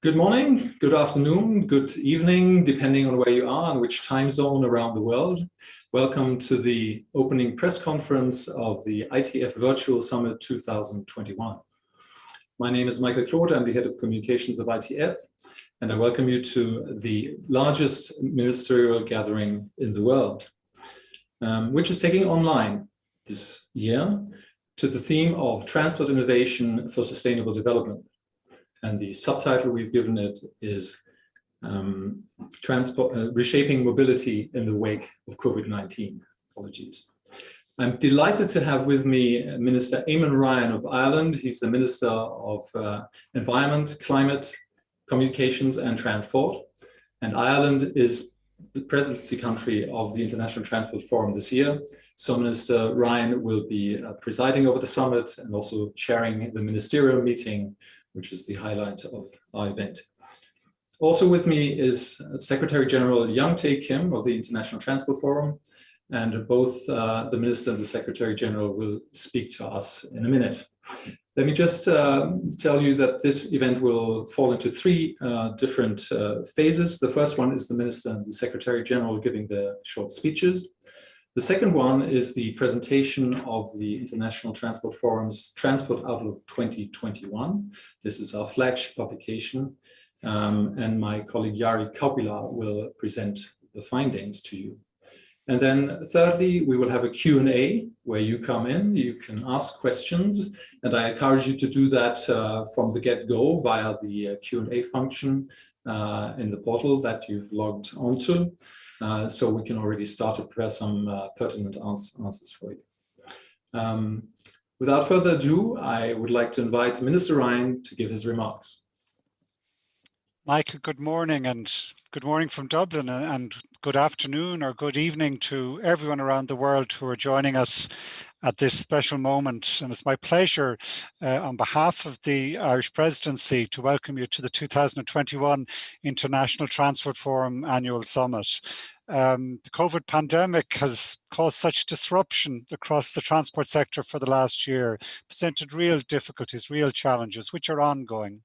Good morning, good afternoon, good evening, depending on where you are and which time zone around the world. Welcome to the opening press conference of the ITF Virtual Summit 2021. My name is Michael Klote, I'm the head of communications of ITF, and I welcome you to the largest ministerial gathering in the world, which is taking online this year to the theme of transport innovation for sustainable development. And the subtitle we've given it is Reshaping Mobility in the Wake of COVID-19. Apologies. I'm delighted to have with me Minister Eamon Ryan of Ireland. He's the Minister of Environment, Climate, Communications and Transport. And Ireland is the presidency country of the International Transport Forum this year. So Minister Ryan will be presiding over the summit and also chairing the ministerial meeting, which is the highlight of our event. Also with me is Secretary General Young Tae Kim of the International Transport Forum, and both the Minister and the Secretary General will speak to us in a minute. Let me just tell you that this event will fall into three different phases. The first one is the Minister and the Secretary General giving the short speeches. The second one is the presentation of the International Transport Forum's Transport Outlook 2021. This is our flagship publication, and my colleague Jari Kaupila will present the findings to you. And then thirdly, we will have a Q&A where you come in, you can ask questions, and I encourage you to do that from the get-go via the Q&A function in the portal that you've logged onto. So we can already start to prepare some pertinent answers for you. Without further ado, I would like to invite Minister Ryan to give his remarks. Michael, good morning, and good morning from Dublin, and good afternoon or good evening to everyone around the world who are joining us at this special moment. And it's my pleasure on behalf of the Irish Presidency to welcome you to the 2021 International Transport Forum Annual Summit. The COVID pandemic has caused such disruption across the transport sector for the last year, presented real difficulties, real challenges, which are ongoing.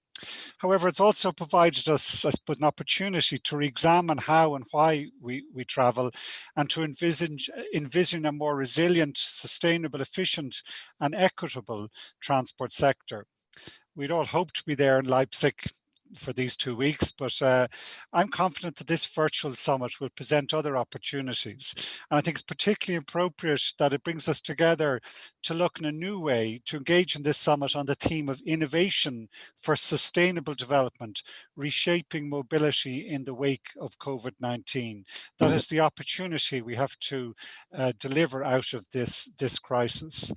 However, it's also provided us, I suppose, an opportunity to re-examine how and why we travel, and to envision a more resilient, sustainable, efficient and equitable transport sector. We'd all hoped to be there in Leipzig for these 2 weeks, but I'm confident that this virtual summit will present other opportunities. And I think it's particularly appropriate that it brings us together to look in a new way to engage in this summit on the theme of innovation for sustainable development, reshaping mobility in the wake of COVID-19. That is the opportunity we have to deliver out of this crisis.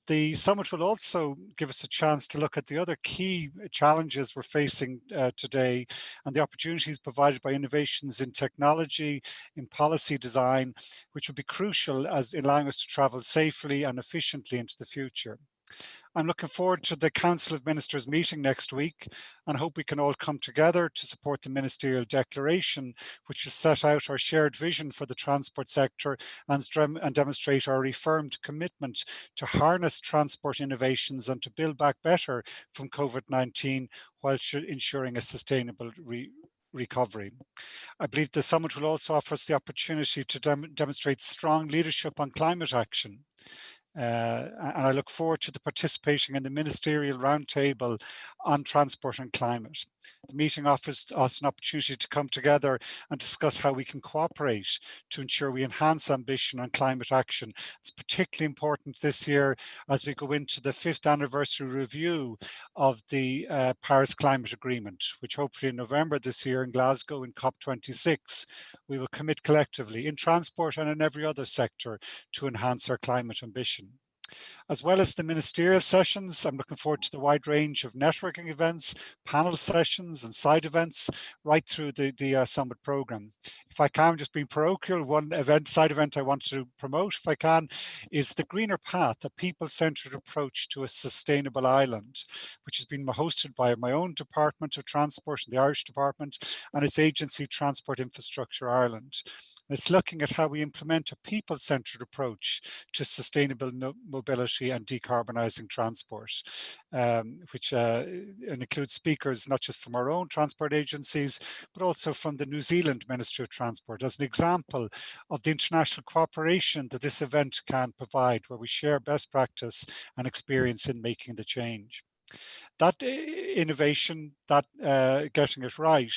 The summit will also give us a chance to look at the other key challenges we're facing today, and the opportunities provided by innovations in technology, in policy design, which will be crucial as allowing us to travel safely and efficiently into the future. I'm looking forward to the Council of Ministers meeting next week, and hope we can all come together to support the Ministerial Declaration, which will set out our shared vision for the transport sector and demonstrate our reaffirmed commitment to harness transport innovations and to build back better from COVID-19 while ensuring a sustainable recovery. I believe the summit will also offer us the opportunity to demonstrate strong leadership on climate action. And I look forward to participating in the Ministerial Roundtable on Transport and Climate. The meeting offers us an opportunity to come together and discuss how we can cooperate to ensure we enhance ambition on climate action. It's particularly important this year as we go into the 5th anniversary review of the Paris Climate Agreement, which hopefully in November this year in Glasgow in COP26, we will commit collectively in transport and in every other sector to enhance our climate ambition. As well as the ministerial sessions, I'm looking forward to the wide range of networking events, panel sessions and side events right through the summit programme. If I can, just being parochial, one side event I want to promote, if I can, is the Greener Path, a people-centred approach to a sustainable island, which has been hosted by my own Department of Transport, the Irish Department, and its agency Transport Infrastructure Ireland. It's looking at how we implement a people-centred approach to sustainable mobility and decarbonising transport, which includes speakers not just from our own transport agencies, but also from the New Zealand Ministry of Transport, as an example of the international cooperation that this event can provide, where we share best practice and experience in making the change. That innovation, that getting it right,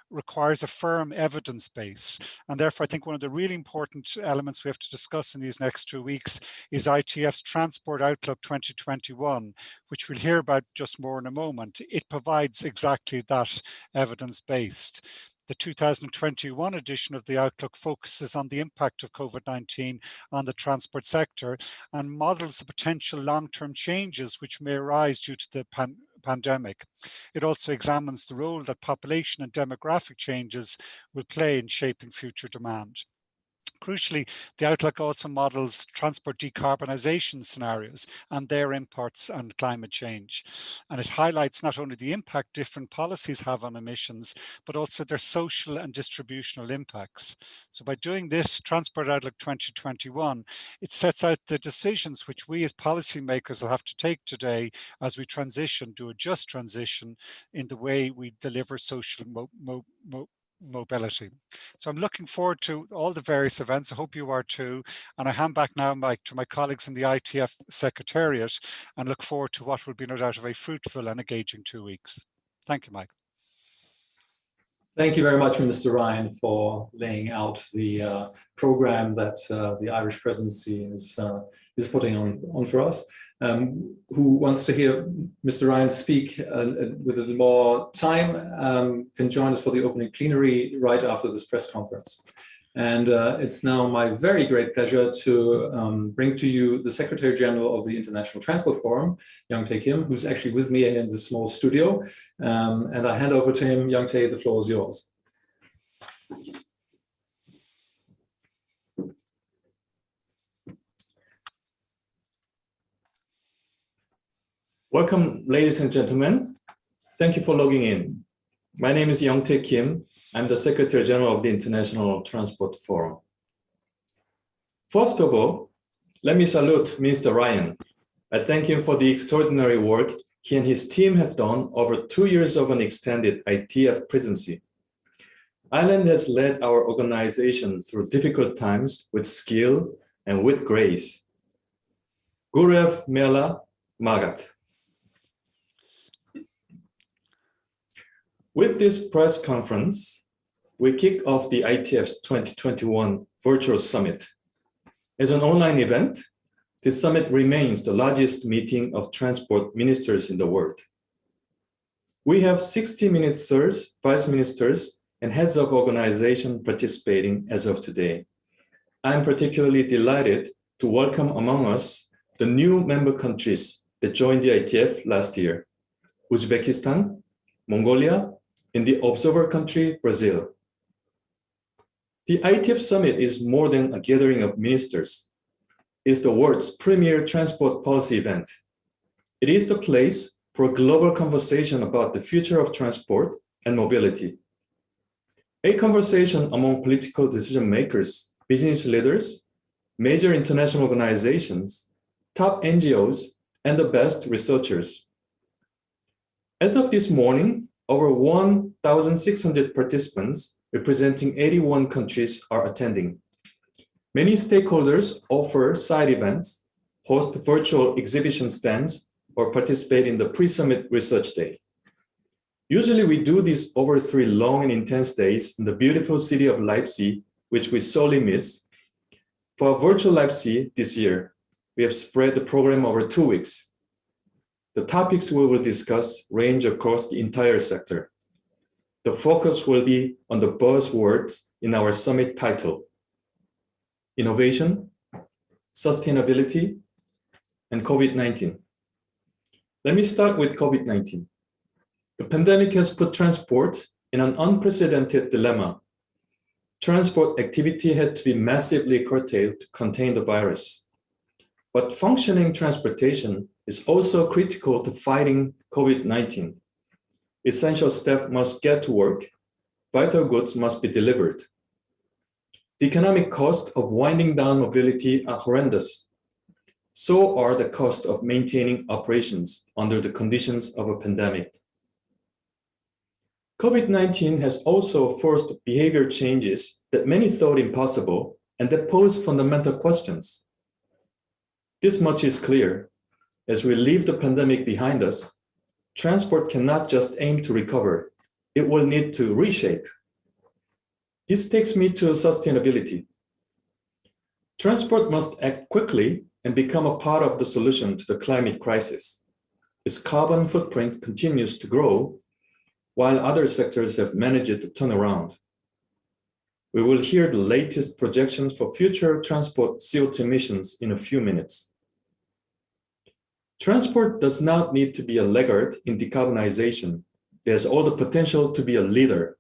requires a firm evidence base. And therefore, I think one of the really important elements we have to discuss in these next 2 weeks is ITF's Transport Outlook 2021, which we'll hear about just more in a moment. It provides exactly that evidence-based. The 2021 edition of the Outlook focuses on the impact of COVID-19 on the transport sector and models the potential long-term changes which may arise due to the pandemic. It also examines the role that population and demographic changes will play in shaping future demand. Crucially, the Outlook also models transport decarbonisation scenarios and their impacts on climate change. And it highlights not only the impact different policies have on emissions, but also their social and distributional impacts. So by doing this Transport Outlook 2021, it sets out the decisions which we as policymakers will have to take today as we do a just transition in the way we deliver social mobility. So I'm looking forward to all the various events. I hope you are too. And I hand back now, Mike, to my colleagues in the ITF Secretariat and look forward to what will be no doubt a very fruitful and engaging 2 weeks. Thank you, Mike. Thank you very much, Mr. Ryan, for laying out the program that the Irish presidency is putting on for us. Who wants to hear Mr. Ryan speak with a little more time can join us for the opening plenary right after this press conference. And it's now my very great pleasure to bring to you the Secretary General of the International Transport Forum, Young Tae Kim, who's actually with me in this small studio. And I hand over to him. Young Tae, the floor is yours. Welcome, ladies and gentlemen. Thank you for logging in. My name is Young Tae Kim. I'm the Secretary General of the International Transport Forum. First of all, let me salute Minister Ryan. I thank him for the extraordinary work he and his team have done over 2 years of an extended ITF presidency. Ireland has led our organization through difficult times with skill and with grace. Gurev Mela Magat. With this press conference, we kick off the ITF's 2021 Virtual Summit. As an online event, this summit remains the largest meeting of transport ministers in the world. We have 60 ministers, vice ministers, and heads of organization participating as of today. I'm particularly delighted to welcome among us the new member countries that joined the ITF last year: Uzbekistan, Mongolia, and the observer country, Brazil. The ITF Summit is more than a gathering of ministers. It's the world's premier transport policy event. It is the place for a global conversation about the future of transport and mobility. A conversation among political decision makers, business leaders, major international organizations, top NGOs, and the best researchers. As of this morning, over 1,600 participants representing 81 countries are attending. Many stakeholders offer side events, host virtual exhibition stands, or participate in the pre-summit research day. Usually we do this over 3 long and intense days in the beautiful city of Leipzig, which we sorely miss. For our virtual Leipzig this year, we have spread the program over 2 weeks. The topics we will discuss range across the entire sector. The focus will be on the buzzwords in our summit title: innovation, sustainability, and COVID-19. Let me start with COVID-19. The pandemic has put transport in an unprecedented dilemma. Transport activity had to be massively curtailed to contain the virus. But functioning transportation is also critical to fighting COVID-19. Essential staff must get to work. Vital goods must be delivered. The economic costs of winding down mobility are horrendous. So are the costs of maintaining operations under the conditions of a pandemic. COVID-19 has also forced behavior changes that many thought impossible and that pose fundamental questions. This much is clear. As we leave the pandemic behind us, transport cannot just aim to recover. It will need to reshape. This takes me to sustainability. Transport must act quickly and become a part of the solution to the climate crisis. Its carbon footprint continues to grow, while other sectors have managed to turn around. We will hear the latest projections for future transport CO2 emissions in a few minutes. Transport does not need to be a laggard in decarbonisation. It has all the potential to be a leader.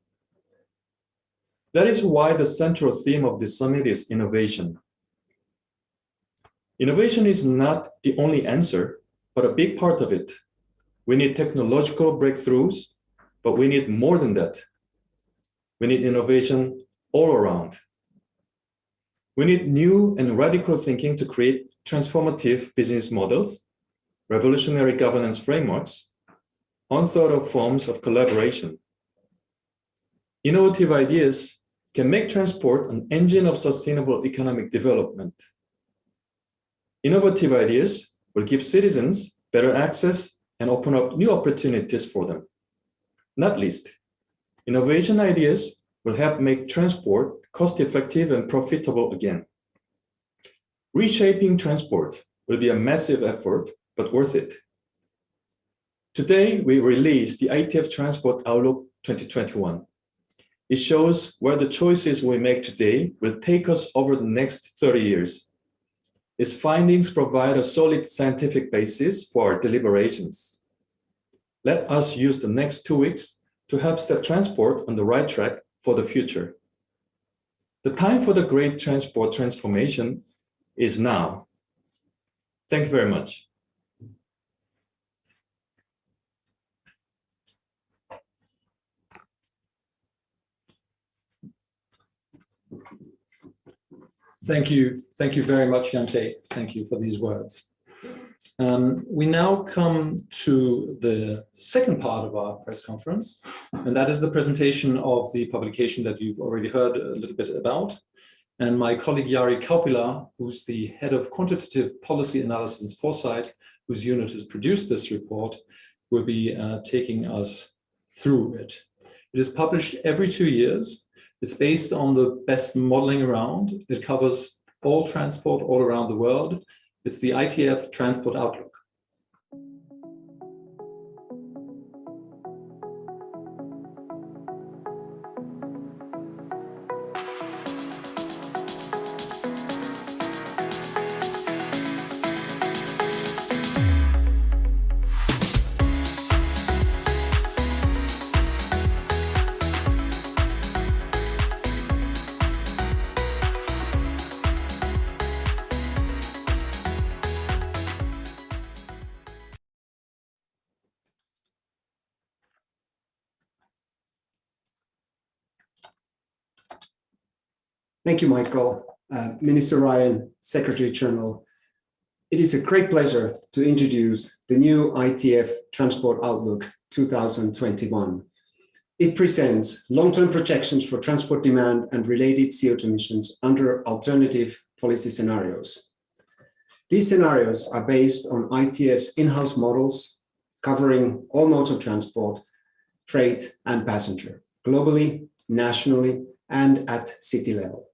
That is why the central theme of this summit is innovation. Innovation is not the only answer, but a big part of it. We need technological breakthroughs, but we need more than that. We need innovation all around. We need new and radical thinking to create transformative business models, revolutionary governance frameworks, unthought of forms of collaboration. Innovative ideas can make transport an engine of sustainable economic development. Innovative ideas will give citizens better access and open up new opportunities for them. Not least, innovation ideas will help make transport cost-effective and profitable again. Reshaping transport will be a massive effort, but worth it. Today, we released the ITF Transport Outlook 2021. It shows where the choices we make today will take us over the next 30 years. Its findings provide a solid scientific basis for our deliberations. Let us use the next 2 weeks to help set transport on the right track for the future. The time for the great transport transformation is now. Thank you very much. Thank you very much, Young Tae. Thank you for these words. We now come to the second part of our press conference, and that is the presentation of the publication that you've already heard a little bit about. And my colleague Jari Kaupila, who's the head of quantitative policy analysis and foresight, whose unit has produced this report, will be taking us through it. It is published every 2 years. It's based on the best modeling around. It covers all transport all around the world. It's the ITF Transport Outlook. Thank you, Michael. Minister Ryan, Secretary General. It is a great pleasure to introduce the new ITF Transport Outlook 2021. It presents long-term projections for transport demand and related CO2 emissions under alternative policy scenarios. These scenarios are based on ITF's in-house models covering all modes of transport, freight and passenger, globally, nationally, and at city level.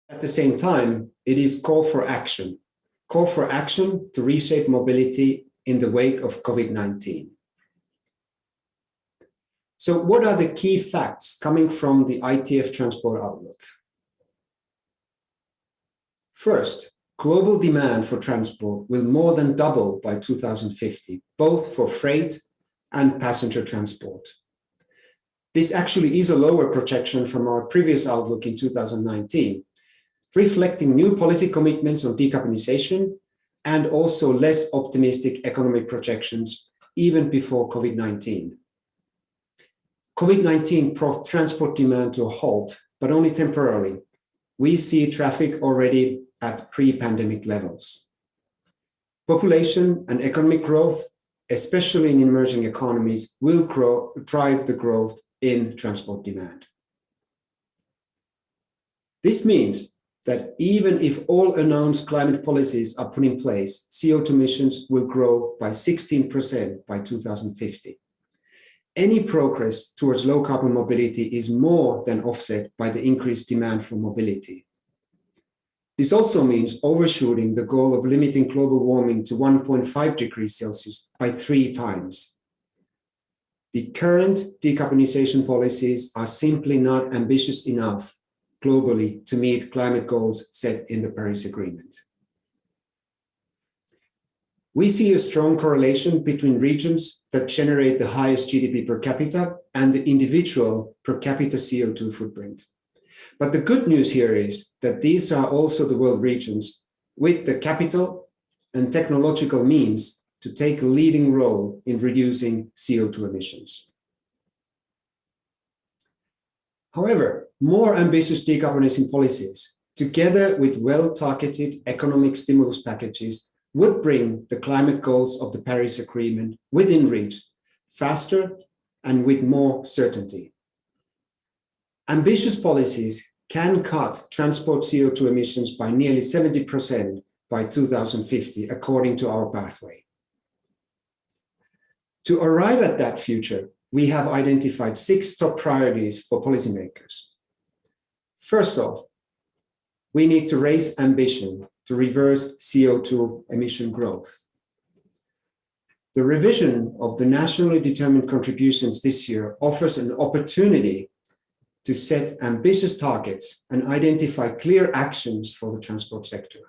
At the same time, it is call for action to reshape mobility in the wake of COVID-19. So what are the key facts coming from the ITF Transport Outlook? First, global demand for transport will more than double by 2050, both for freight and passenger transport. This actually is a lower projection from our previous outlook in 2019, reflecting new policy commitments on decarbonisation and also less optimistic economic projections even before COVID-19. COVID-19 brought transport demand to a halt, but only temporarily. We see traffic already at pre-pandemic levels. Population and economic growth, especially in emerging economies, will drive the growth in transport demand. This means that even if all announced climate policies are put in place, CO2 emissions will grow by 16% by 2050. Any progress towards low carbon mobility is more than offset by the increased demand for mobility. This also means overshooting the goal of limiting global warming to 1.5 degrees Celsius by 3 times. The current decarbonisation policies are simply not ambitious enough globally to meet climate goals set in the Paris Agreement. We see a strong correlation between regions that generate the highest GDP per capita and the individual per capita CO2 footprint. But the good news here is that these are also the world regions with the capital and technological means to take a leading role in reducing CO2 emissions. However, more ambitious decarbonizing policies, together with well-targeted economic stimulus packages, would bring the climate goals of the Paris Agreement within reach faster and with more certainty. Ambitious policies can cut transport CO2 emissions by nearly 70% by 2050, according to our pathway. To arrive at that future, we have identified 6 top priorities for policymakers. First off, we need to raise ambition to reverse CO2 emission growth. The revision of the nationally determined contributions this year offers an opportunity to set ambitious targets and identify clear actions for the transport sector.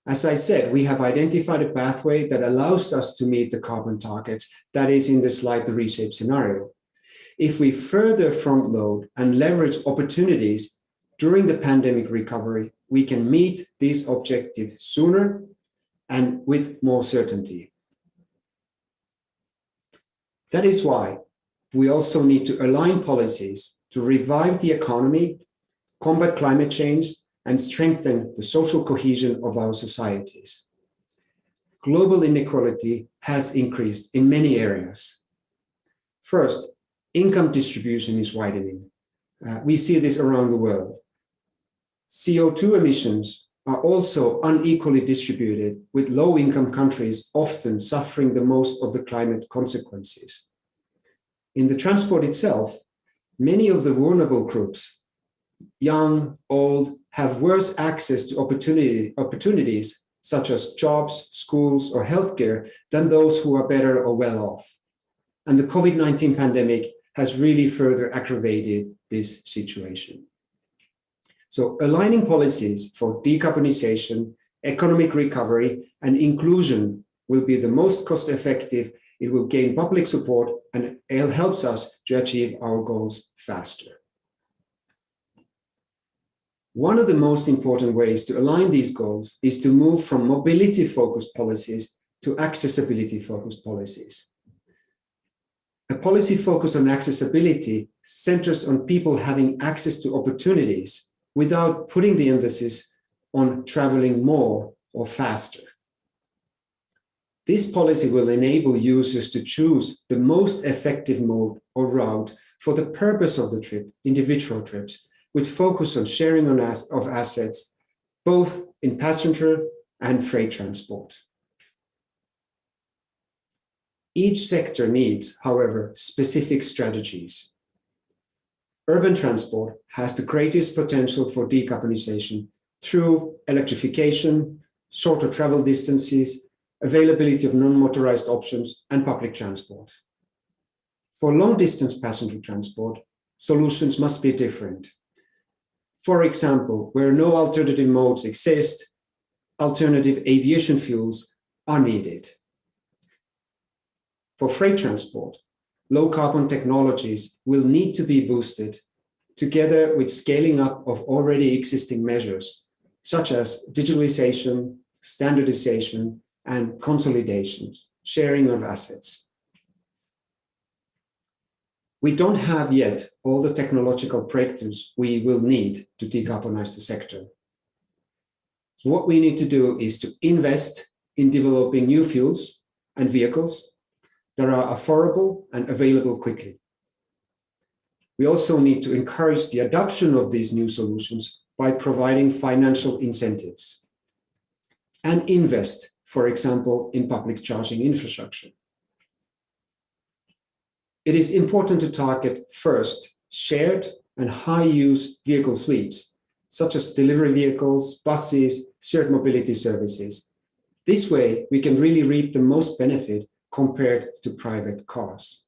As I said, we have identified a pathway that allows us to meet the carbon targets that is in the slide, the reshape scenario. If we further front load and leverage opportunities during the pandemic recovery, we can meet these objectives sooner and with more certainty. That is why we also need to align policies to revive the economy, combat climate change, and strengthen the social cohesion of our societies. Global inequality has increased in many areas. First, income distribution is widening. We see this around the world. CO2 emissions are also unequally distributed, with low-income countries often suffering the most of the climate consequences. In the transport itself, many of the vulnerable groups, young, old, have worse access to opportunities such as jobs, schools, or healthcare than those who are better or well off. And the COVID-19 pandemic has really further aggravated this situation. So aligning policies for decarbonization, economic recovery, and inclusion will be the most cost-effective. It will gain public support and it helps us to achieve our goals faster. One of the most important ways to align these goals is to move from mobility-focused policies to accessibility-focused policies. A policy focused on accessibility centers on people having access to opportunities without putting the emphasis on traveling more or faster. This policy will enable users to choose the most effective mode or route for the purpose of the trip, individual trips, with focus on sharing of assets, both in passenger and freight transport. Each sector needs, however, specific strategies. urban transport has the greatest potential for decarbonisation through electrification, shorter travel distances, availability of non-motorized options, and public transport. For long-distance passenger transport, solutions must be different. For example, where no alternative modes exist, alternative aviation fuels are needed. For freight transport, low-carbon technologies will need to be boosted together with scaling up of already existing measures, such as digitalization, standardization, and consolidation, sharing of assets. We don't have yet all the technological breakthroughs we will need to decarbonize the sector. So what we need to do is to invest in developing new fuels and vehicles that are affordable and available quickly. We also need to encourage the adoption of these new solutions by providing financial incentives and invest, for example, in public charging infrastructure. It is important to target first shared and high-use vehicle fleets, such as delivery vehicles, buses, shared mobility services. This way, we can really reap the most benefit compared to private cars.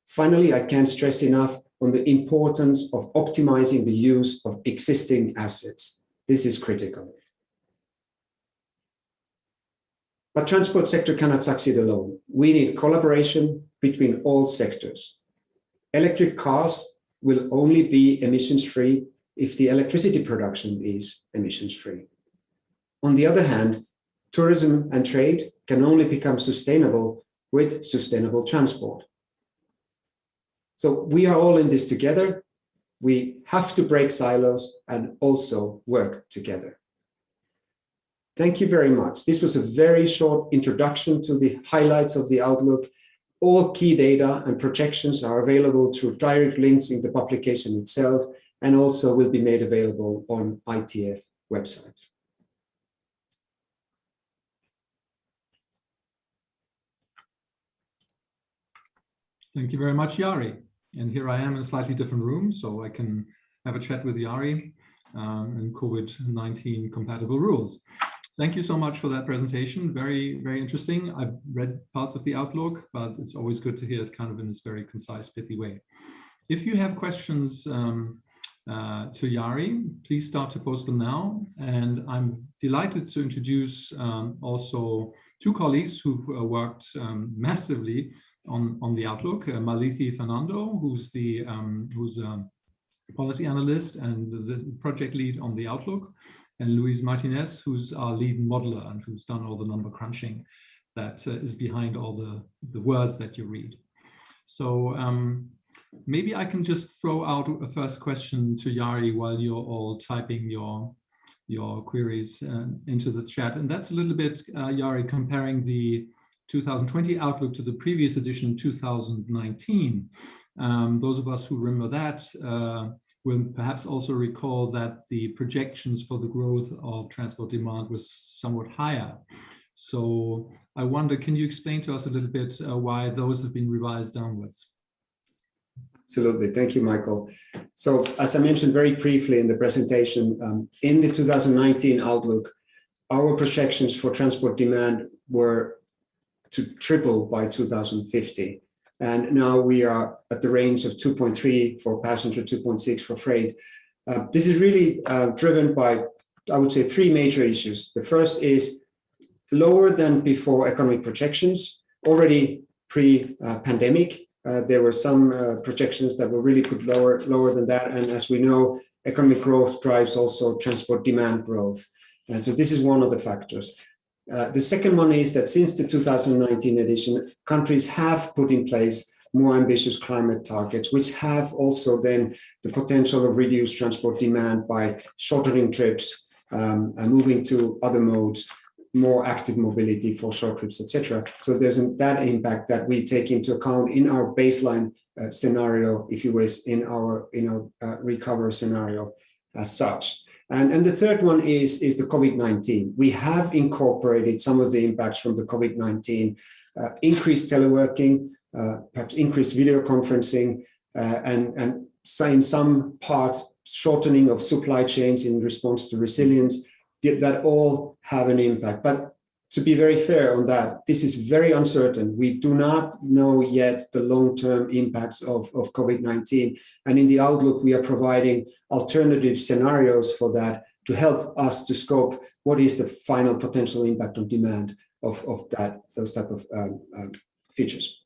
Finally, I can't stress enough on the importance of optimizing the use of existing assets. This is critical. But transport sector cannot succeed alone. We need collaboration between all sectors. Electric cars will only be emissions-free if the electricity production is emissions-free. On the other hand, tourism and trade can only become sustainable with sustainable transport. So we are all in this together. We have to break silos and also work together. Thank you very much. This was a very short introduction to the highlights of the Outlook. All key data and projections are available through direct links in the publication itself and also will be made available on ITF website. Thank you very much, Jari. And here I am in a slightly different room, so I can have a chat with Jari and COVID-19 compatible rules. Thank you so much for that presentation. Very, very interesting. I've read parts of the Outlook, but it's always good to hear it kind of in this very concise, pithy way. If you have questions to Jari, please start to post them now. And I'm delighted to introduce also two colleagues who've worked massively on the Outlook. Malithi Fernando, who's a policy analyst and the project lead on the Outlook, and Luis Martinez, who's our lead modeler and who's done all the number crunching that is behind all the words that you read. So maybe I can just throw out a first question to Jari while you're all typing your queries into the chat. And that's a little bit, Jari, comparing the 2020 Outlook to the previous edition, 2019. Those of us who remember that will perhaps also recall that the projections for the growth of transport demand was somewhat higher. So I wonder, can you explain to us a little bit why those have been revised downwards? Absolutely. Thank you, Michael. So as I mentioned very briefly in the presentation, in the 2019 Outlook, our projections for transport demand were to triple by 2050. And now we are at the range of 2.3 for passenger, 2.6 for freight. This is really driven by, I would say, three major issues. The first is lower than before economic projections. Already pre-pandemic, there were some projections that were really put lower than that. And as we know, economic growth drives also transport demand growth. And so this is one of the factors. The second one is that since the 2019 edition, countries have put in place more ambitious climate targets, which have also then the potential of reduced transport demand by shortening trips, and moving to other modes, more active mobility for short trips, etc. So there's that impact that we take into account in our baseline scenario, if you wish, in our recover scenario as such. And the third one is the COVID-19. We have incorporated some of the impacts from the COVID-19, increased teleworking, perhaps increased video conferencing, and in some part, shortening of supply chains in response to resilience, that all have an impact. But to be very fair on that, this is very uncertain. We do not know yet the long-term impacts of COVID-19. And in the Outlook, we are providing alternative scenarios for that to help us to scope what is the final potential impact on demand of those type of features.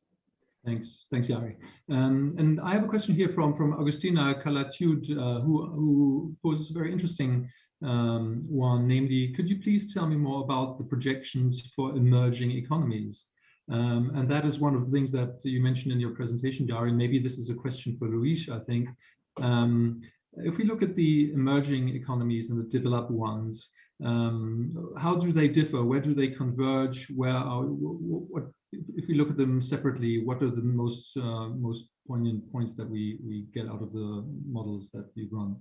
Thanks, Jari. And I have a question here from Agustina Calatude, who poses a very interesting one, namely, could you please tell me more about the projections for emerging economies? And that is one of the things that you mentioned in your presentation, Jari. Maybe this is a question for Luis, I think. If we look at the emerging economies and the developed ones, how do they differ? Where do they converge? If we look at them separately, what are the most poignant points that we get out of the models that you run?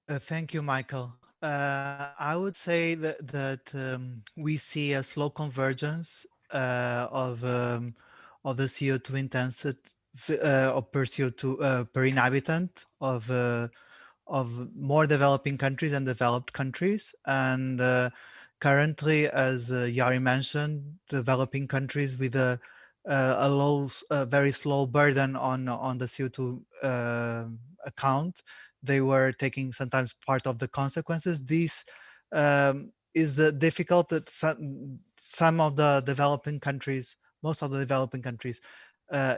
Thank you, Michael. I would say that we see a slow convergence of the CO2 intensity per CO2 per inhabitant of more developing countries and developed countries. And currently, as Jari mentioned, developing countries with a very slow burden on the CO2 account, they were taking sometimes part of the consequences. This is difficult that some of the developing countries, most of the developing countries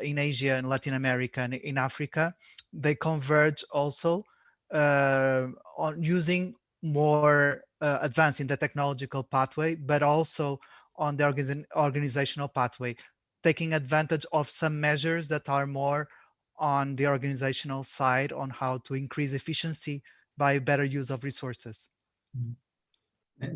in Asia and Latin America and in Africa, they converge also on using more advance in the technological pathway, but also on the organizational pathway, taking advantage of some measures that are more on the organizational side on how to increase efficiency by better use of resources.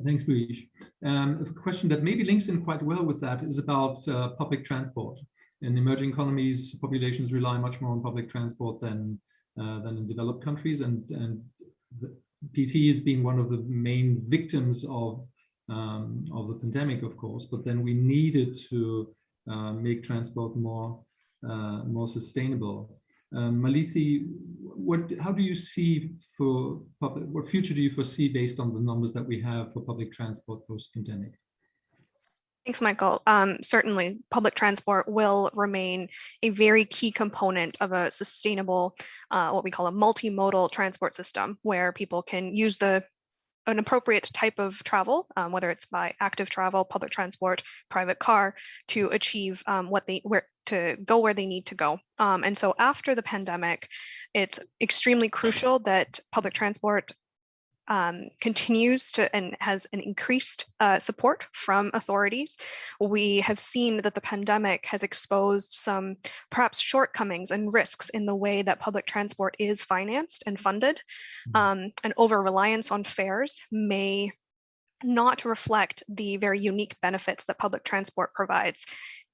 Thanks, Luis. A question that maybe links in quite well with that is about public transport. In emerging economies, populations rely much more on public transport than in developed countries, and PT has been one of the main victims of the pandemic, of course. But then we needed to make transport more sustainable. Malithi, how do you see what future do you foresee based on the numbers that we have for public transport post-pandemic? Thanks, Michael. Certainly, public transport will remain a very key component of a sustainable, what we call a multimodal transport system, where people can use an appropriate type of travel, whether it's by active travel, public transport, private car, to achieve to go where they need to go. And so after the pandemic, it's extremely crucial that public transport continues to and has an increased support from authorities. We have seen that the pandemic has exposed some perhaps shortcomings and risks in the way that public transport is financed and funded. An over-reliance on fares may not reflect the very unique benefits that public transport provides.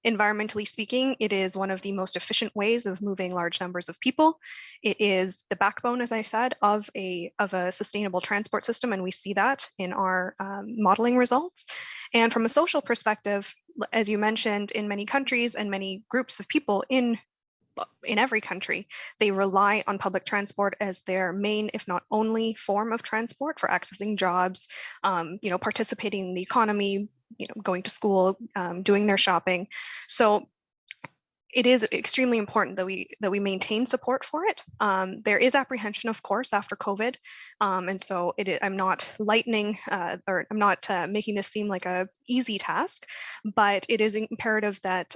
Environmentally speaking, it is one of the most efficient ways of moving large numbers of people. It is the backbone, as I said, of a sustainable transport system, and we see that in our modeling results. And from a social perspective, as you mentioned, in many countries and many groups of people in every country, they rely on public transport as their main, if not only, form of transport for accessing jobs, participating in the economy, going to school, doing their shopping. So it is extremely important that we maintain support for it. There is apprehension, of course, after COVID, and so I'm not lightening or I'm not making this seem like a easy task, but it is imperative that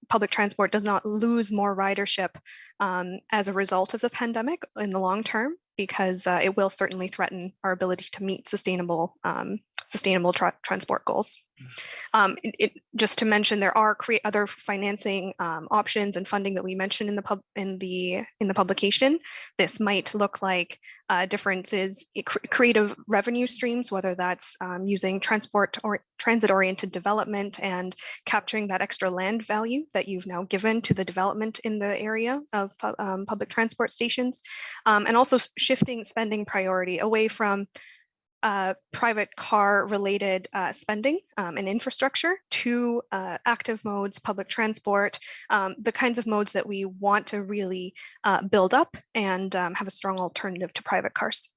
public transport does not lose more ridership as a result of the pandemic in the long term, because it will certainly threaten our ability to meet sustainable transport goals. Just to mention, there are other financing options and funding that we mentioned in the publication. This might look like differences, creative revenue streams, whether that's using transit-oriented development and capturing that extra land value that you've now given to the development in the area of public transport stations, and also shifting spending priority away from private car related spending and infrastructure to active modes, public transport, the kinds of modes that we want to really build up and have a strong alternative to private cars.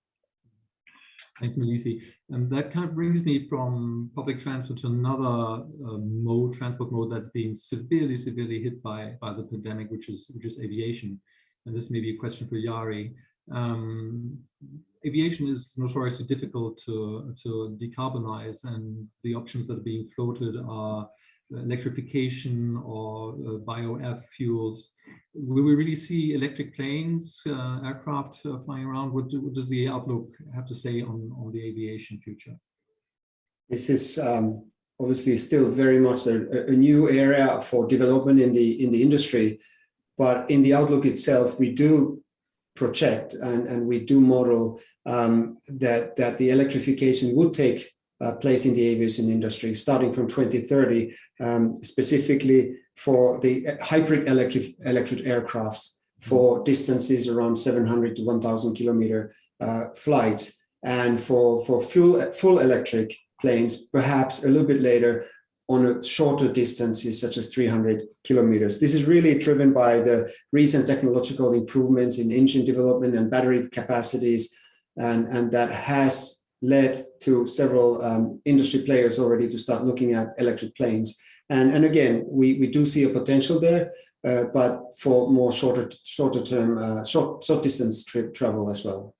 Thanks, Melisi. And that kind of brings me from public transport to another transport mode that's being severely hit by the pandemic, which is aviation. And this may be a question for Jari. Aviation is notoriously difficult to decarbonize, and the options that are being floated are electrification or bioF fuels. Will we really see electric planes, aircraft flying around? What does the outlook have to say on the aviation future? This is obviously still very much a new area for development in the industry, but in the outlook itself, we do project and we do model that the electrification would take place in the aviation industry starting from 2030, specifically for the hybrid electric aircrafts for distances around 700 to 1,000 kilometer flights, and for full electric planes, perhaps a little bit later on a shorter distances such as 300 kilometers. This is really driven by the recent technological improvements in engine development and battery capacities, and that has led to several industry players already to start looking at electric planes. And again, we do see a potential there, but for more short distance travel as well.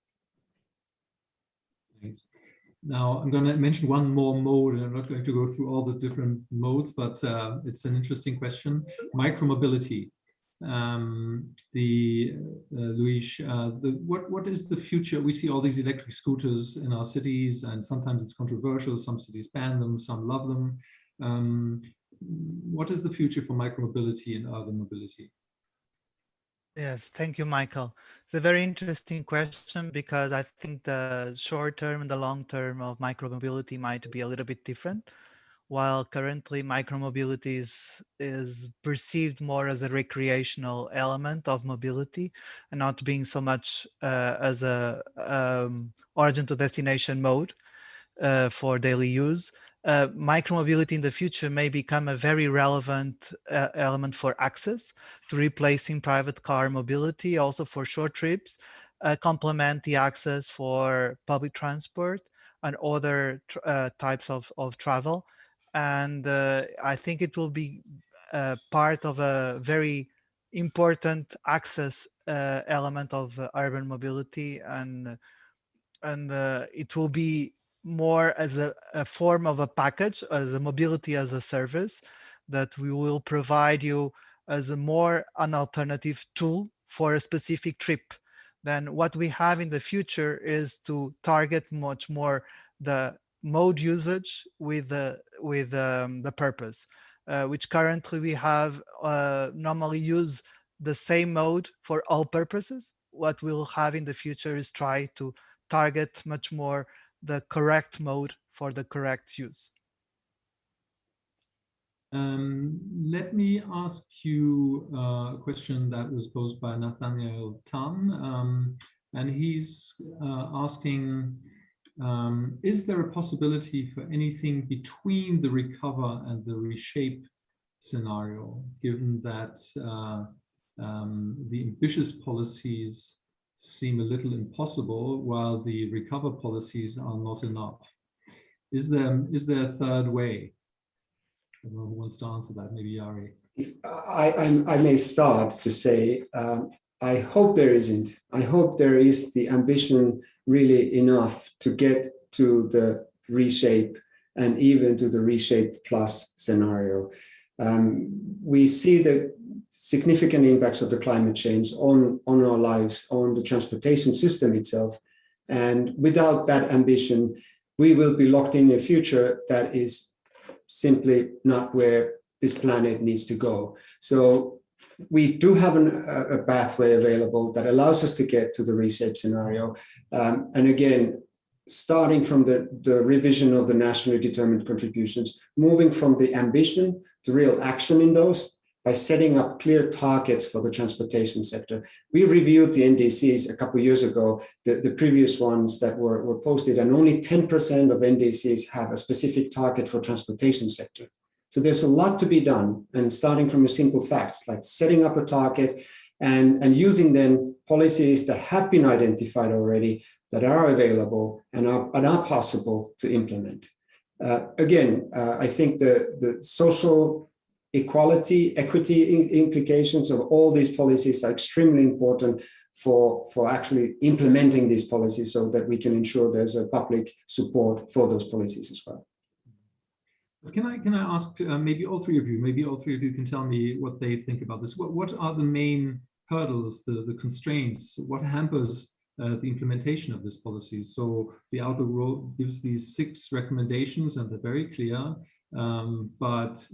Thanks. Now I'm going to mention one more mode, and I'm not going to go through all the different modes, but it's an interesting question. Micromobility. Luis, what is the future? We see all these electric scooters in our cities, and sometimes it's controversial. Some cities ban them, some love them. What is the future for micromobility and urban mobility? Yes, thank you, Michael. It's a very interesting question, because I think the short term and the long term of micromobility might be a little bit different. While currently micromobility is perceived more as a recreational element of mobility and not being so much as a origin to destination mode for daily use, micromobility in the future may become a very relevant element for access, to replacing private car mobility, also for short trips, complement the access for public transport and other types of travel. And I think it will be part of a very important access element of urban mobility, and it will be more as a form of a package, as a mobility as a service, that we will provide you as an alternative tool for a specific trip. Then what we have in the future is to target much more the mode usage with the purpose, which currently we have normally use the same mode for all purposes. What we'll have in the future is try to target much more the correct mode for the correct use. Let me ask you a question that was posed by Nathaniel Tan, and he's asking, is there a possibility for anything between the recover and the reshape scenario, given that the ambitious policies seem a little impossible, while the recover policies are not enough? Is there a third way? I don't know who wants to answer that, maybe Jari. I may start to say, I hope there isn't. I hope there is the ambition really enough to get to the reshape and even to the reshape plus scenario. We see the significant impacts of the climate change on our lives, on the transportation system itself. And without that ambition, we will be locked in a future that is simply not where this planet needs to go. So we do have a pathway available that allows us to get to the reshape scenario. And again, starting from the revision of the nationally determined contributions, moving from the ambition to real action in those, by setting up clear targets for the transportation sector. We reviewed the NDCs a couple of years ago, the previous ones that were posted, and only 10% of NDCs have a specific target for transportation sector. So there's a lot to be done, and starting from a simple facts like setting up a target and using then policies that have been identified already, that are available and are possible to implement. I think the social equity implications of all these policies are extremely important for actually implementing these policies so that we can ensure there's a public support for those policies as well. Can I ask maybe all three of you can tell me what they think about this. What are the main hurdles, the constraints, what hampers the implementation of this policy? So the Outlook Road gives these 6 recommendations and they're very clear, but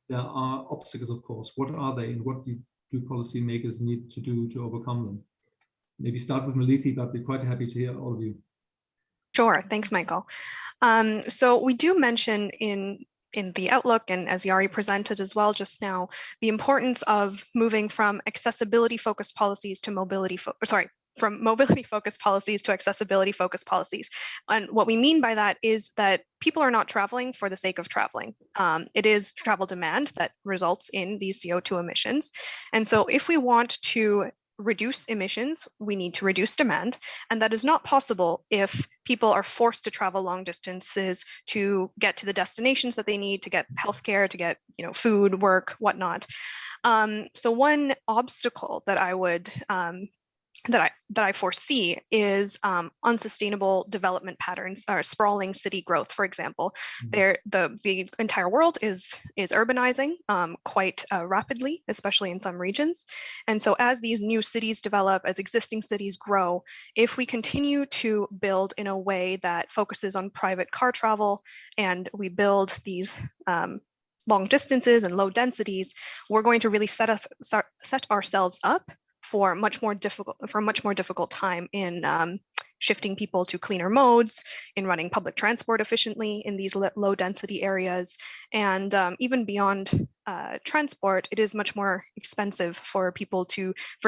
there are obstacles, of course. What are they, and what do policymakers need to do to overcome them? Maybe start with Malithi, but I'd be quite happy to hear all of you. Sure, thanks, Michael. So we do mention in the Outlook, and as Jari presented as well just now, the importance of moving from accessibility-focused policies to from mobility-focused policies to accessibility-focused policies. And what we mean by that is that people are not traveling for the sake of traveling. It is travel demand that results in these CO2 emissions. And so if we want to reduce emissions, we need to reduce demand. And that is not possible if people are forced to travel long distances to get to the destinations that they need, to get healthcare, to get food, work, whatnot. So one obstacle that I would that I foresee is unsustainable development patterns or sprawling city growth. For example, the entire world is urbanizing quite rapidly, especially in some regions. And so as these new cities develop, as existing cities grow, if we continue to build in a way that focuses on private car travel, and we build these long distances and low densities, we're going to really set ourselves up for a much more difficult time in shifting people to cleaner modes, in running public transport efficiently in these low density areas. And even beyond transport, it is much more expensive for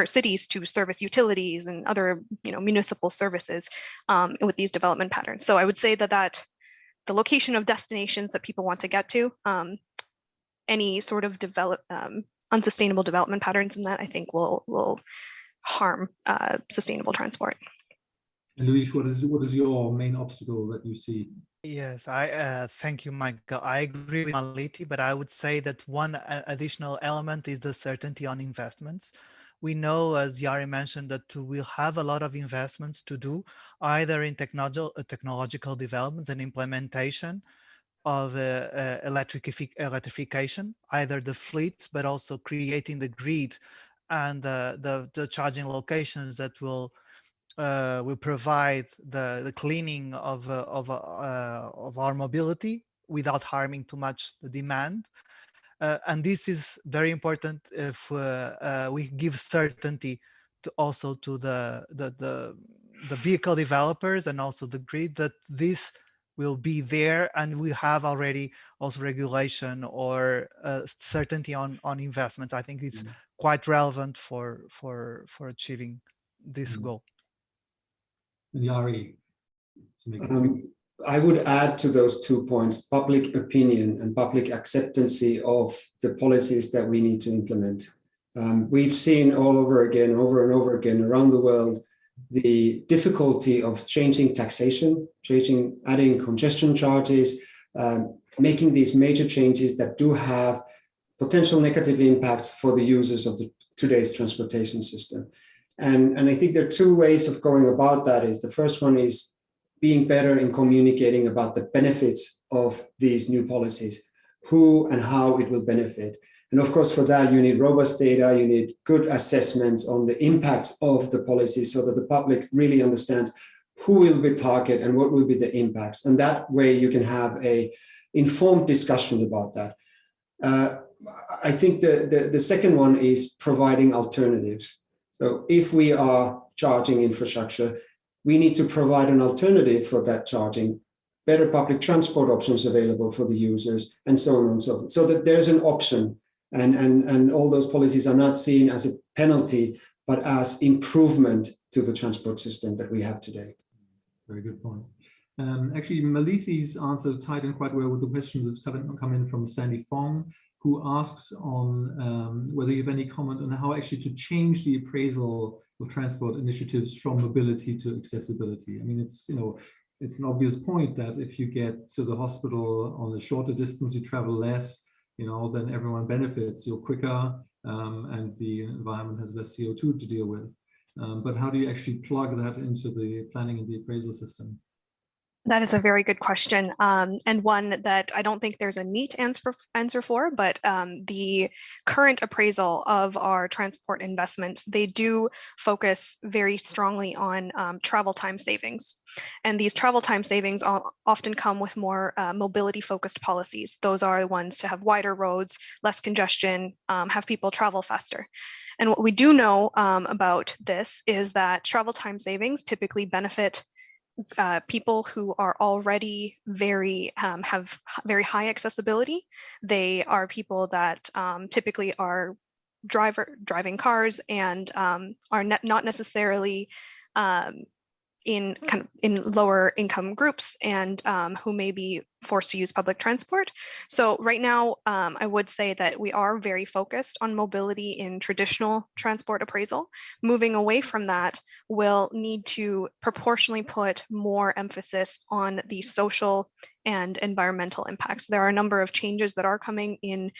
cities to service utilities and other municipal services with these development patterns. So I would say that the location of destinations that people want to get to, any sort of unsustainable development patterns in that, I think will harm sustainable transport. And Luis, what is your main obstacle that you see? Yes, thank you, Michael. I agree with Malithi, but I would say that one additional element is the certainty on investments. We know, as Jari mentioned, that we'll have a lot of investments to do, either in technological developments and implementation of electrification, either the fleets, but also creating the grid and the charging locations that will provide the cleaning of our mobility without harming too much the demand. And this is very important if we give certainty to the vehicle developers and also the grid that this will be there, and we have already also regulation or certainty on investments. I think it's quite relevant for achieving this goal. And Jari, I would add to those 2 points, public opinion and public acceptance of the policies that we need to implement. We've seen over and over again around the world the difficulty of changing taxation, adding congestion charges, making these major changes that do have potential negative impacts for the users of today's transportation system. And I think there are 2 ways of going about that. The first one is being better in communicating about the benefits of these new policies, who and how it will benefit. And of course, for that, you need robust data, you need good assessments on the impacts of the policy so that the public really understands who will be targeted and what will be the impacts. And that way you can have an informed discussion about that. I think the second one is providing alternatives. So if we are charging infrastructure, we need to provide an alternative for that charging, better public transport options available for the users, and so on and so forth, so that there's an option. and all those policies are not seen as a penalty, but as improvement to the transport system that we have today. Very good point. Actually, Malithi's answer tied in quite well with the questions that's come in from Sandy Fong, who asks on whether you have any comment on how actually to change the appraisal of transport initiatives from mobility to accessibility. I mean, it's, you know, it's an obvious point that if you get to the hospital on a shorter distance, you travel less, you know, then everyone benefits. You're quicker, and the environment has less CO2 to deal with. But how do you actually plug that into the planning and the appraisal system? That is a very good question, and one that I don't think there's a neat answer for, but the current appraisal of our transport investments, they do focus very strongly on travel time savings. And these travel time savings often come with more mobility-focused policies. Those are the ones to have wider roads, less congestion, have people travel faster. And what we do know about this is that travel time savings typically benefit people who are already have very high accessibility. They are people that typically are driving cars and are not necessarily in lower income groups and who may be forced to use public transport. So right now, I would say that we are very focused on mobility in traditional transport appraisal. Moving away from that, we'll need to proportionally put more emphasis on the social and environmental impacts. There are a number of changes that are coming in.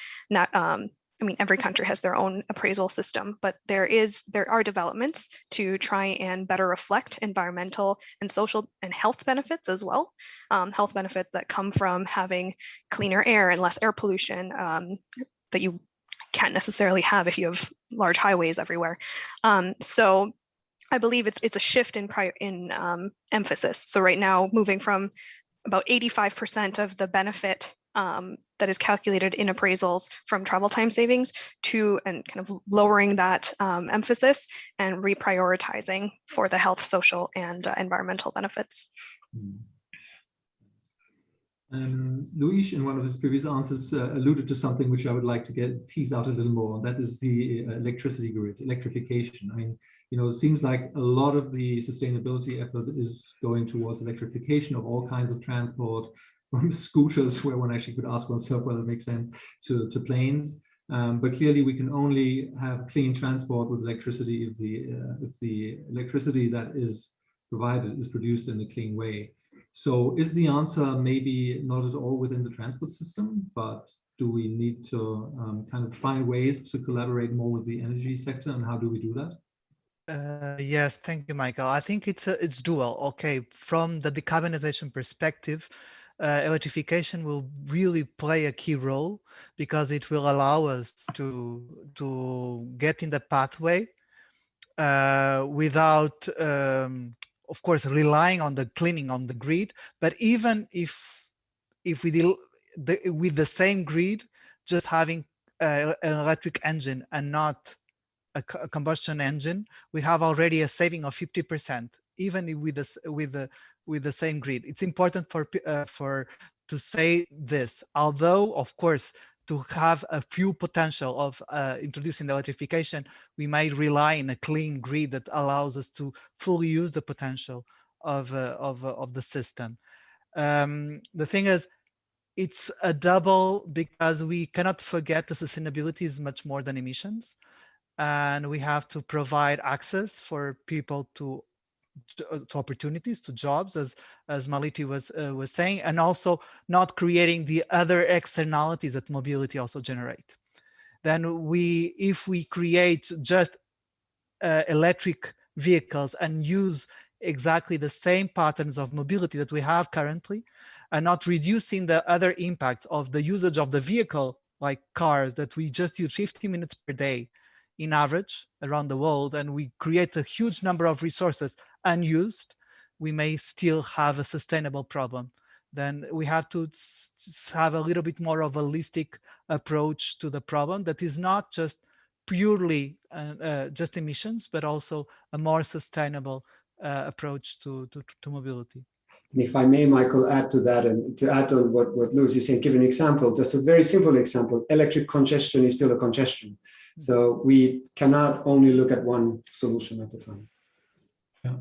I mean, every country has their own appraisal system, but there are developments to try and better reflect environmental and social and health benefits as well. Health benefits that come from having cleaner air and less air pollution that you can't necessarily have if you have large highways everywhere. So I believe it's a shift in emphasis. So right now, moving from about 85% of the benefit that is calculated in appraisals from travel time savings to and kind of lowering that emphasis and reprioritizing for the health, social, and environmental benefits. Luis, in one of his previous answers, alluded to something which I would like to tease out a little more, and that is the electricity grid, electrification. I mean, you know, it seems like a lot of the sustainability effort is going towards electrification of all kinds of transport, from scooters, where one actually could ask oneself whether it makes sense, to planes. But clearly we can only have clean transport with electricity if the electricity that is provided is produced in a clean way. So is the answer maybe not at all within the transport system, but do we need to kind of find ways to collaborate more with the energy sector, and how do we do that? Yes, thank you, Michael. I think it's dual. Okay, from the decarbonization perspective, electrification will really play a key role because it will allow us to get in the pathway without, of course, relying on the cleaning on the grid. But even if we deal with the same grid, just having an electric engine and not a combustion engine, we have already a saving of 50%, even with the same grid. It's important to say this, although of course to have a few potential of introducing the electrification, we may rely on a clean grid that allows us to fully use the potential of the system. The thing is, it's a double, because we cannot forget that sustainability is much more than emissions. And we have to provide access for people to opportunities, to jobs, as Maliti was saying, and also not creating the other externalities that mobility also generate. Then if we create just electric vehicles and use exactly the same patterns of mobility that we have currently, and not reducing the other impacts of the usage of the vehicle, like cars that we just use 50 minutes per day in average around the world, and we create a huge number of resources unused, we may still have a sustainable problem. Then we have to have a little bit more of a holistic approach to the problem that is not just purely just emissions, but also a more sustainable approach to mobility. And if I may, Michael, add to that, and to add on what Louis is saying, give an example, just a very simple example. Electric congestion is still a congestion. So we cannot only look at one solution at a time. Yeah.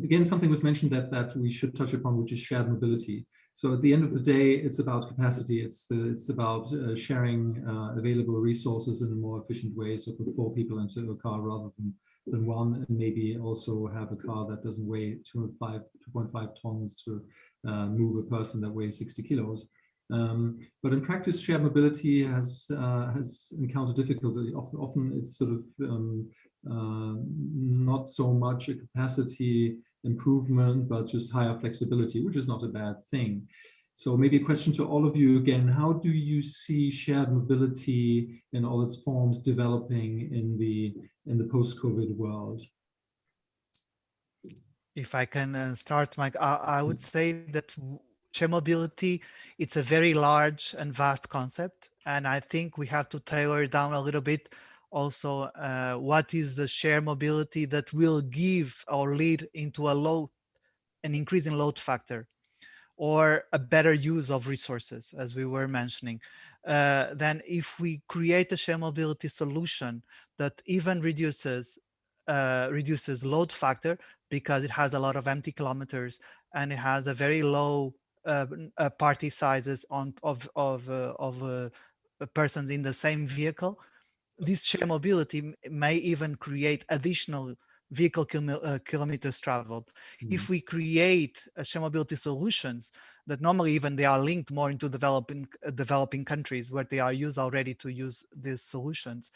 Again, something was mentioned that we should touch upon, which is shared mobility. So at the end of the day, it's about capacity. It's about sharing available resources in a more efficient way. So put 4 people into a car rather than one, and maybe also have a car that doesn't weigh 2.5 tons to move a person that weighs 60 kilos. But in practice, shared mobility has encountered difficulty. Often it's sort of not so much a capacity improvement, but just higher flexibility, which is not a bad thing. So maybe a question to all of you again: how do you see shared mobility in all its forms developing in the post-COVID world? If I can start, Mike, I would say that shared mobility, it's a very large and vast concept, and I think we have to tailor it down a little bit. Also, what is the shared mobility that will give or lead into an increase in load factor, or a better use of resources, as we were mentioning? Then if we create a shared mobility solution that even reduces load factor, because it has a lot of empty kilometers and it has a very low party sizes of persons in the same vehicle, this shared mobility may even create additional vehicle kilometers traveled. Mm-hmm. If we create shared mobility solutions that normally even they are linked more into developing countries where they are used already to use these solutions,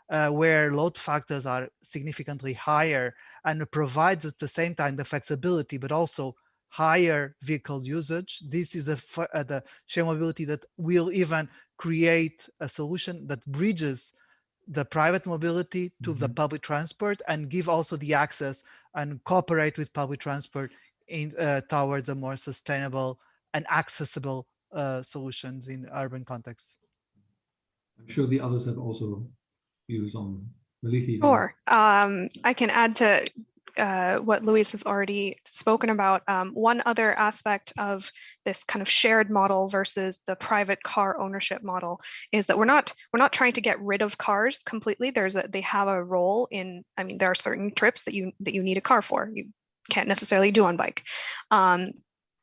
where load factors are significantly higher, and it provides at the same time the flexibility, but also higher vehicle usage. This is the shared mobility that will even create a solution that bridges the private mobility to the public transport, and give also the access and cooperate with public transport in towards a more sustainable and accessible solutions in urban contexts. I'm sure the others have also views on Meliti. Sure. I can add to what Luis has already spoken about. One other aspect of this kind of shared model versus the private car ownership model is that we're not trying to get rid of cars completely. They have a role in, I mean, there are certain trips that you need a car for. You can't necessarily do on bike.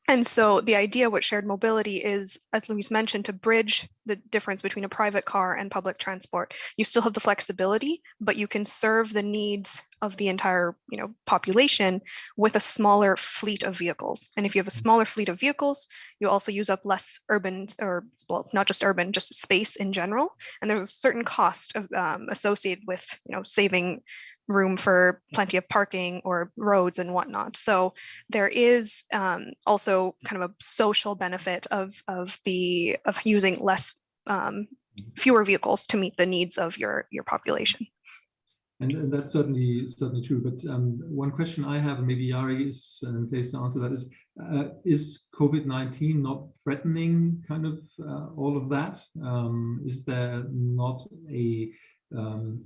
And so the idea with shared mobility is, as Luis mentioned, to bridge the difference between a private car and public transport. You still have the flexibility, but you can serve the needs of the entire, population with a smaller fleet of vehicles. And if you have a smaller fleet of vehicles, you also use up less urban, or well, not just urban, just space in general. And there's a certain cost of, associated with, saving room for plenty of parking or roads and whatnot. So there is also kind of a social benefit of using less fewer vehicles to meet the needs of your population. And that's certainly true. But one question I have, and maybe Yari is in place to answer that, is COVID-19 not threatening kind of all of that? Is there not a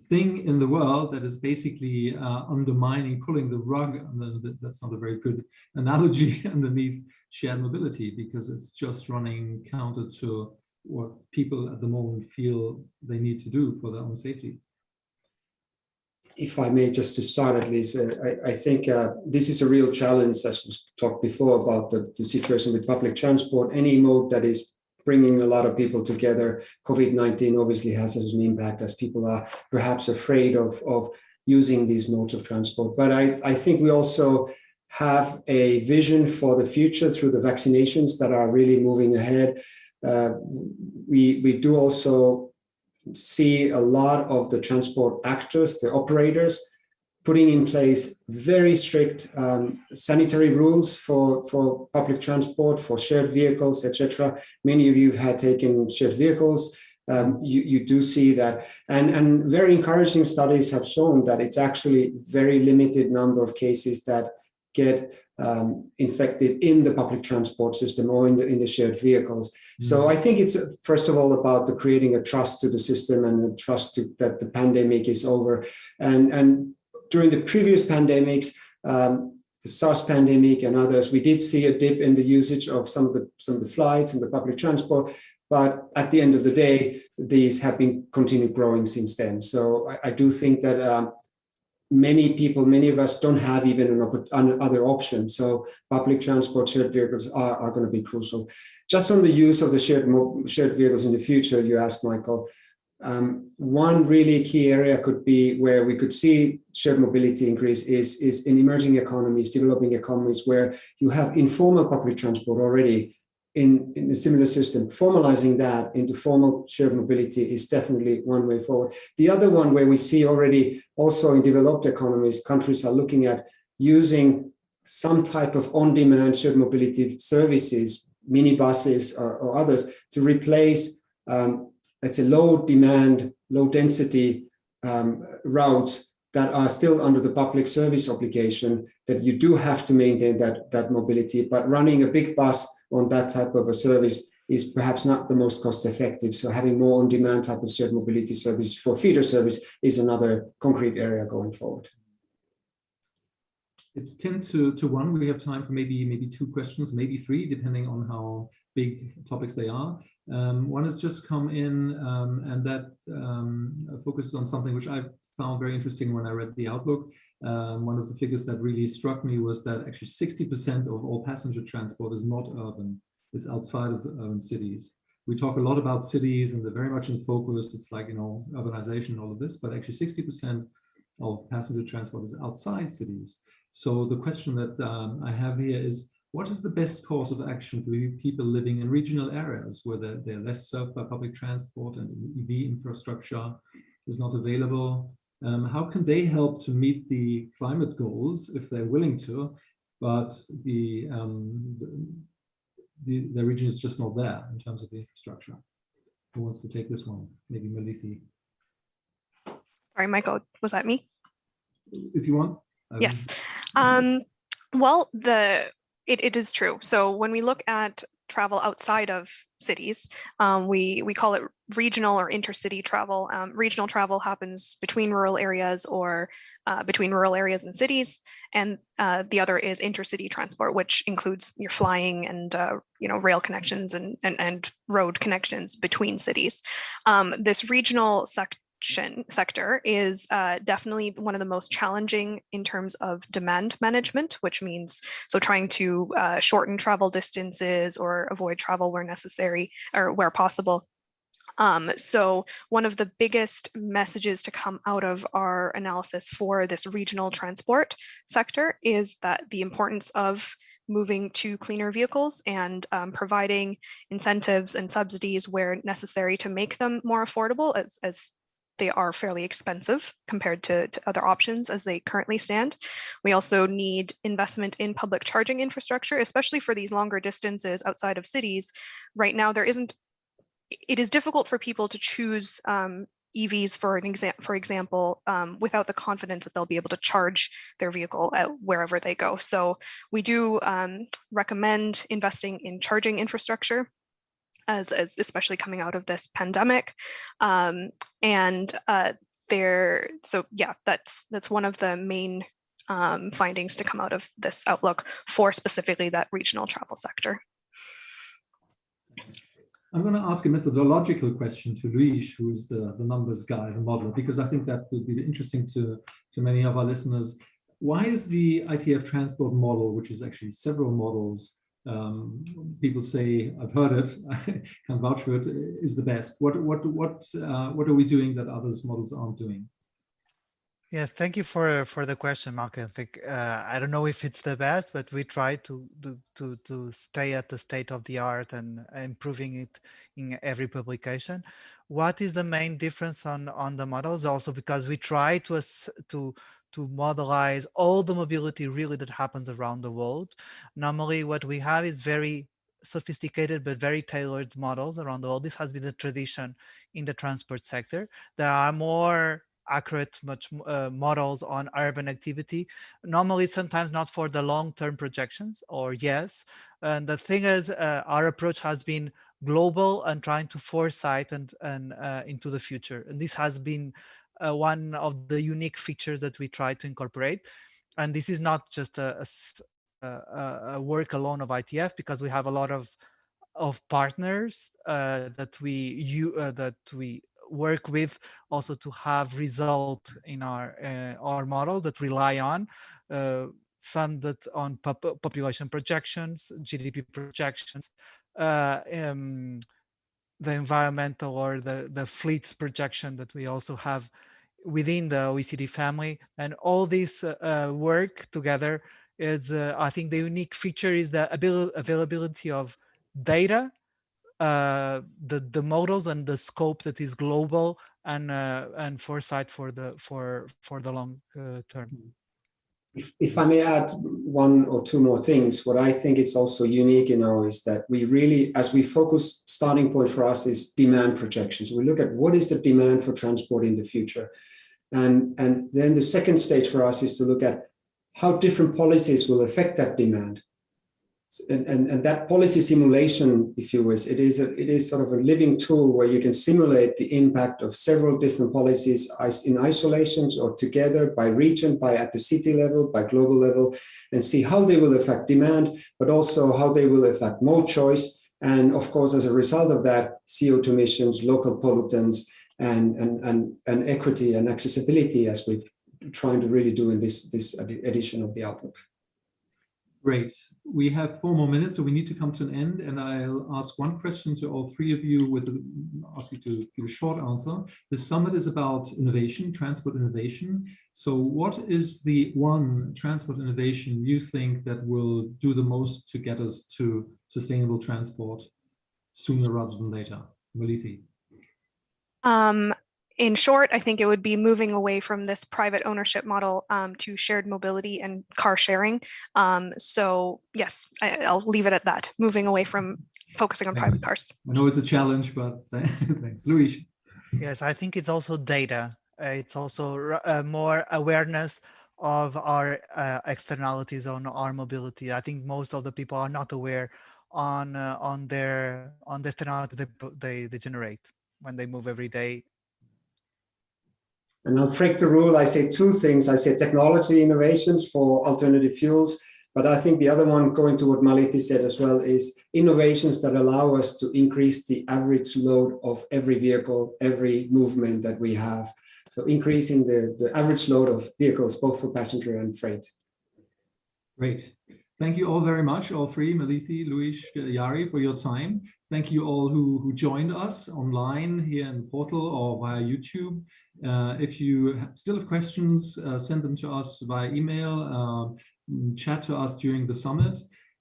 thing in the world that is basically undermining, pulling the rug, that's not a very good analogy, underneath shared mobility, because it's just running counter to what people at the moment feel they need to do for their own safety? If I may, just to start at least, I think this is a real challenge, as was talked before, about the situation with public transport. Any mode that is bringing a lot of people together, COVID-19 obviously has an impact, as people are perhaps afraid of using these modes of transport. But I think we also have a vision for the future through the vaccinations that are really moving ahead. We do also see a lot of the transport actors, the operators, putting in place very strict sanitary rules for public transport, for shared vehicles, etc. Many of you have taken shared vehicles. You do see that, and very encouraging studies have shown that it's actually very limited number of cases that get infected in the public transport system or in the shared vehicles. So I think it's first of all about creating a trust to the system and a trust that the pandemic is over. And during the previous pandemics, the the SARS pandemic and others, we did see a dip in the usage of some of the flights and the public transport. But at the end of the day, these have been continued growing since then. So I do think that many people, many of us don't have even another option. So public transport, shared vehicles are going to be crucial. Just on the use of the shared vehicles in the future, you asked, Michael, one really key area could be where we could see shared mobility increase is in emerging economies, developing economies, where you have informal public transport already in a similar system. Formalizing that into formal shared mobility is definitely one way forward. The other one where we see already also in developed economies, countries are looking at using some type of on-demand shared mobility services, minibuses or others, to replace, let's say, low demand, low density routes that are still under the public service obligation, that you do have to maintain that mobility, but running a big bus on that type of a service is perhaps not the most cost effective. So having more on-demand type of shared mobility service for feeder service is another concrete area going forward. It's 10 to 1. We have time for maybe 2 questions, maybe 3, depending on how big topics they are. One has just come in, and that focuses on something which I found very interesting when I read the Outlook. One of the figures that really struck me was that actually 60% of all passenger transport is not urban. It's outside of urban cities. We talk a lot about cities and they're very much in focus. It's like, urbanization and all of this, but actually 60% of passenger transport is outside cities. So the question that I have here is, what is the best course of action for people living in regional areas where they're less served by public transport and EV infrastructure is not available? How can they help to meet the climate goals if they're willing to, but the region is just not there in terms of the infrastructure? Who wants to take this one? Maybe Melissa. Sorry, Michael, was that me? If you want. Yes. Well, it is true. So when we look at travel outside of cities, we call it regional or intercity travel. Regional travel happens between rural areas or between rural areas and cities, and the other is intercity transport, which includes your flying and rail connections and road connections between cities. This regional sector is definitely one of the most challenging in terms of demand management, which means trying to shorten travel distances or avoid travel where necessary or where possible. So one of the biggest messages to come out of our analysis for this regional transport sector is that the importance of moving to cleaner vehicles and providing incentives and subsidies where necessary to make them more affordable, as they are fairly expensive compared to other options as they currently stand. We also need investment in public charging infrastructure, especially for these longer distances outside of cities. Right now, it is difficult for people to choose EVs, for example, without the confidence that they'll be able to charge their vehicle wherever they go. So we do recommend investing in charging infrastructure, as especially coming out of this pandemic. So yeah, that's one of the main findings to come out of this outlook for specifically that regional travel sector. I'm going to ask a methodological question to Luis, who is the numbers guy, the modeler, because I think that would be interesting to many of our listeners. Why is the ITF transport model, which is actually several models, people say, I've heard it, I can vouch for it, is the best? What are we doing that others models aren't doing? Yeah, thank you for the question, Mark. I think I don't know if it's the best, but we try to stay at the state of the art and improving it in every publication. What is the main difference on the models? Also, because we try to modelize all the mobility really that happens around the world. Normally, what we have is very sophisticated but very tailored models around the world. This has been the tradition in the transport sector. There are more accurate models on urban activity, normally sometimes not for the long-term projections, or yes. And the thing is, our approach has been global and trying to foresight and into the future. And this has been one of the unique features that we try to incorporate. and this is not just a work alone of ITF, because we have a lot of partners that we work with also to have result in our model that rely on some that on population projections, GDP projections, the environmental or the fleets projection that we also have within the OECD family. And all this work together is, I think the unique feature is the availability of data, the models and the scope that is global and foresight for the long term. If I may add one or two more things, what I think is also unique is that we really, as we focus, starting point for us is demand projections. We look at what is the demand for transport in the future. And then the second stage for us is to look at how different policies will affect that demand. And that policy simulation, if you wish, it is sort of a living tool where you can simulate the impact of several different policies in isolations or together by region, by at the city level, by global level, and see how they will affect demand, but also how they will affect mode choice. And of course, as a result of that, CO2 emissions, local pollutants, and equity and accessibility, as we're trying to really do in this edition of the Outlook. Great. We have 4 more minutes, so we need to come to an end. And I'll ask one question to all three of you, ask you to give a short answer. The summit is about innovation, transport innovation. So what is the one transport innovation you think that will do the most to get us to sustainable transport sooner rather than later? Malithi. In short, I think it would be moving away from this private ownership model to shared mobility and car sharing. So yes, I'll leave it at that, moving away from focusing on private cars. I know it's a challenge, but thanks. Luis. Yes, I think it's also data. It's also more awareness of our externalities on our mobility. I think most of the people are not aware on the externality they generate when they move every day. And I'll break the rule. I say two things. I say technology innovations for alternative fuels, but I think the other one, going to what Malithi said as well, is innovations that allow us to increase the average load of every vehicle, every movement that we have. So increasing the average load of vehicles, both for passenger and freight. Great. Thank you all very much, all three, Malithi, Luis, Jari, for your time. Thank you all who joined us online here in the portal or via YouTube. If you still have questions, send them to us via email, chat to us during the summit.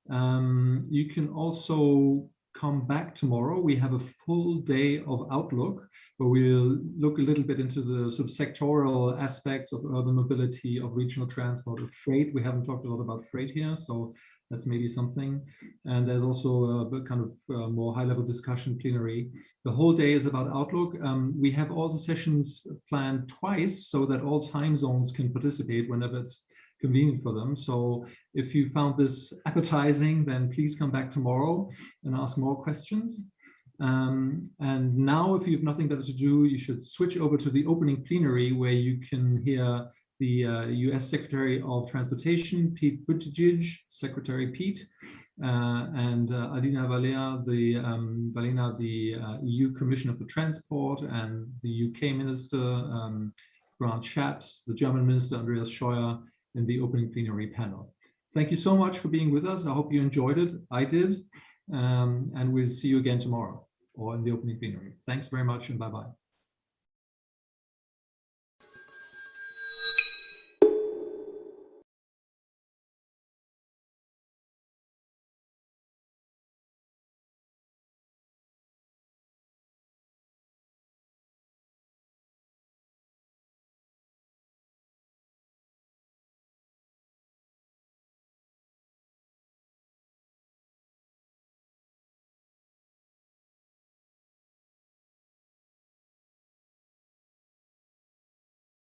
You can also come back tomorrow. We have a full day of Outlook, where we'll look a little bit into the sort of sectoral aspects of urban mobility, of regional transport, of freight. We haven't talked a lot about freight here, so that's maybe something. And there's also a kind of more high-level discussion plenary. The whole day is about Outlook. We have all the sessions planned twice so that all time zones can participate whenever it's convenient for them. So if you found this appetizing, then please come back tomorrow and ask more questions. And now, if you have nothing better to do, you should switch over to the opening plenary, where you can hear the US Secretary of Transportation, Pete Buttigieg, Secretary Pete, and Alina Valea, the EU Commissioner for Transport, and the UK Minister, Grant Shapps, the German Minister, Andreas Scheuer, in the opening plenary panel. Thank you so much for being with us. I hope you enjoyed it. I did. And we'll see you again tomorrow or in the opening plenary. Thanks very much, and bye-bye.